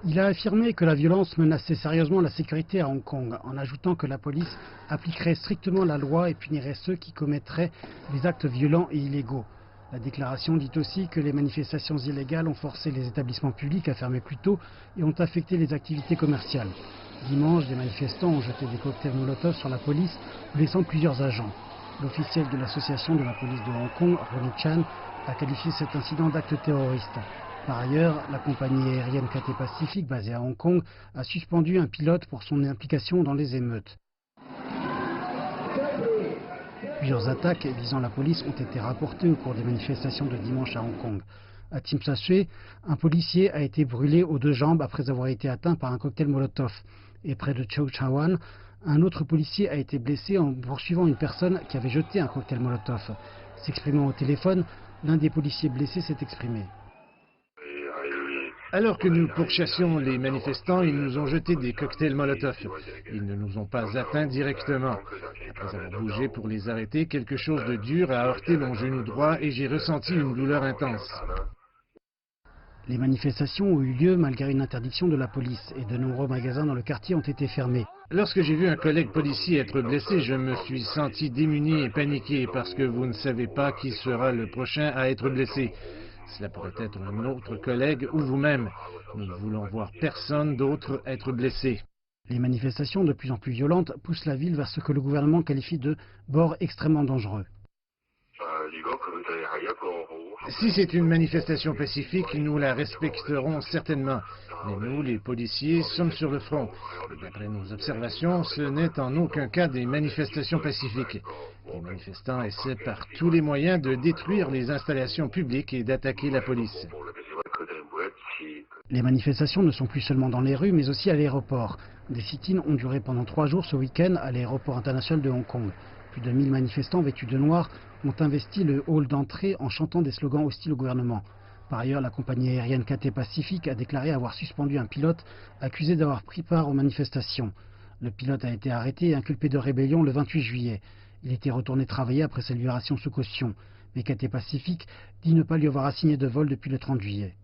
Il a affirmé que la violence menaçait sérieusement la sécurité à Hong Kong, en ajoutant que la police appliquerait strictement la loi et punirait ceux qui commettraient des actes violents et illégaux. La déclaration dit aussi que les manifestations illégales ont forcé les établissements publics à fermer plus tôt et ont affecté les activités commerciales. Dimanche, des manifestants ont jeté des cocktails Molotov sur la police, blessant plusieurs agents. L'officiel de l'association de la police de Hong Kong, Ronnie Chan, a qualifié cet incident d'acte terroriste. Par ailleurs, la compagnie aérienne Cathay Pacific, basée à Hong Kong, a suspendu un pilote pour son implication dans les émeutes. Plusieurs attaques visant la police ont été rapportées au cours des manifestations de dimanche à Hong Kong. À Tsim Sha Tsui, un policier a été brûlé aux deux jambes après avoir été atteint par un cocktail Molotov. Et près de Chow Cha Wan, un autre policier a été blessé en poursuivant une personne qui avait jeté un cocktail Molotov. S'exprimant au téléphone, l'un des policiers blessés s'est exprimé. Alors que nous pourchassions les manifestants, ils nous ont jeté des cocktails Molotov. Ils ne nous ont pas atteints directement. Après avoir bougé pour les arrêter, quelque chose de dur a heurté mon genou droit et j'ai ressenti une douleur intense. Les manifestations ont eu lieu malgré une interdiction de la police et de nombreux magasins dans le quartier ont été fermés. Lorsque j'ai vu un collègue policier être blessé, je me suis senti démuni et paniqué parce que vous ne savez pas qui sera le prochain à être blessé. Cela pourrait être un autre collègue ou vous-même. Nous ne voulons voir personne d'autre être blessé. Les manifestations de plus en plus violentes poussent la ville vers ce que le gouvernement qualifie de bord extrêmement dangereux. Si c'est une manifestation pacifique, nous la respecterons certainement. Mais nous, les policiers, sommes sur le front. D'après nos observations, ce n'est en aucun cas des manifestations pacifiques. Les manifestants essaient par tous les moyens de détruire les installations publiques et d'attaquer la police. Les manifestations ne sont plus seulement dans les rues, mais aussi à l'aéroport. Des sit-ins ont duré pendant 3 jours ce week-end à l'aéroport international de Hong Kong. Plus de 1000 manifestants vêtus de noir ont investi le hall d'entrée en chantant des slogans hostiles au gouvernement. Par ailleurs, la compagnie aérienne Cathay Pacific a déclaré avoir suspendu un pilote accusé d'avoir pris part aux manifestations. Le pilote a été arrêté et inculpé de rébellion le 28 juillet. Il était retourné travailler après sa libération sous caution. Mais Cathay Pacific dit ne pas lui avoir assigné de vol depuis le 30 juillet.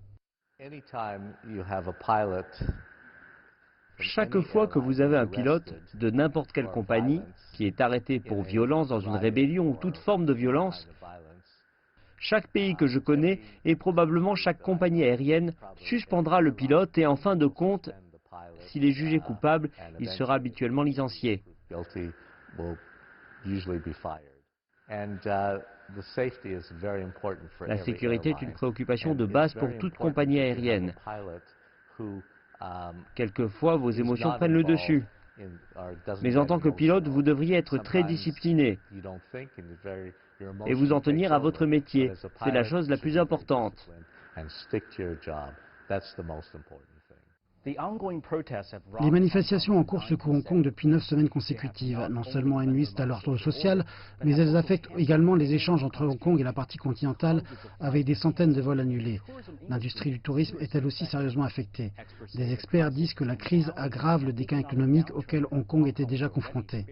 Chaque fois que vous avez un pilote de n'importe quelle compagnie qui est arrêté pour violence dans une rébellion ou toute forme de violence, chaque pays que je connais et probablement chaque compagnie aérienne suspendra le pilote et en fin de compte, s'il est jugé coupable, il sera habituellement licencié. La sécurité est une préoccupation de base pour toute compagnie aérienne. Quelquefois, vos émotions prennent le dessus. Mais en tant que pilote, vous devriez être très discipliné et vous en tenir à votre métier. C'est la chose la plus importante. Les manifestations en cours secouent Hong Kong depuis 9 semaines consécutives. Non seulement elles nuisent à l'ordre social, mais elles affectent également les échanges entre Hong Kong et la partie continentale, avec des centaines de vols annulés. L'industrie du tourisme est elle aussi sérieusement affectée. Des experts disent que la crise aggrave le déclin économique auquel Hong Kong était déjà confronté.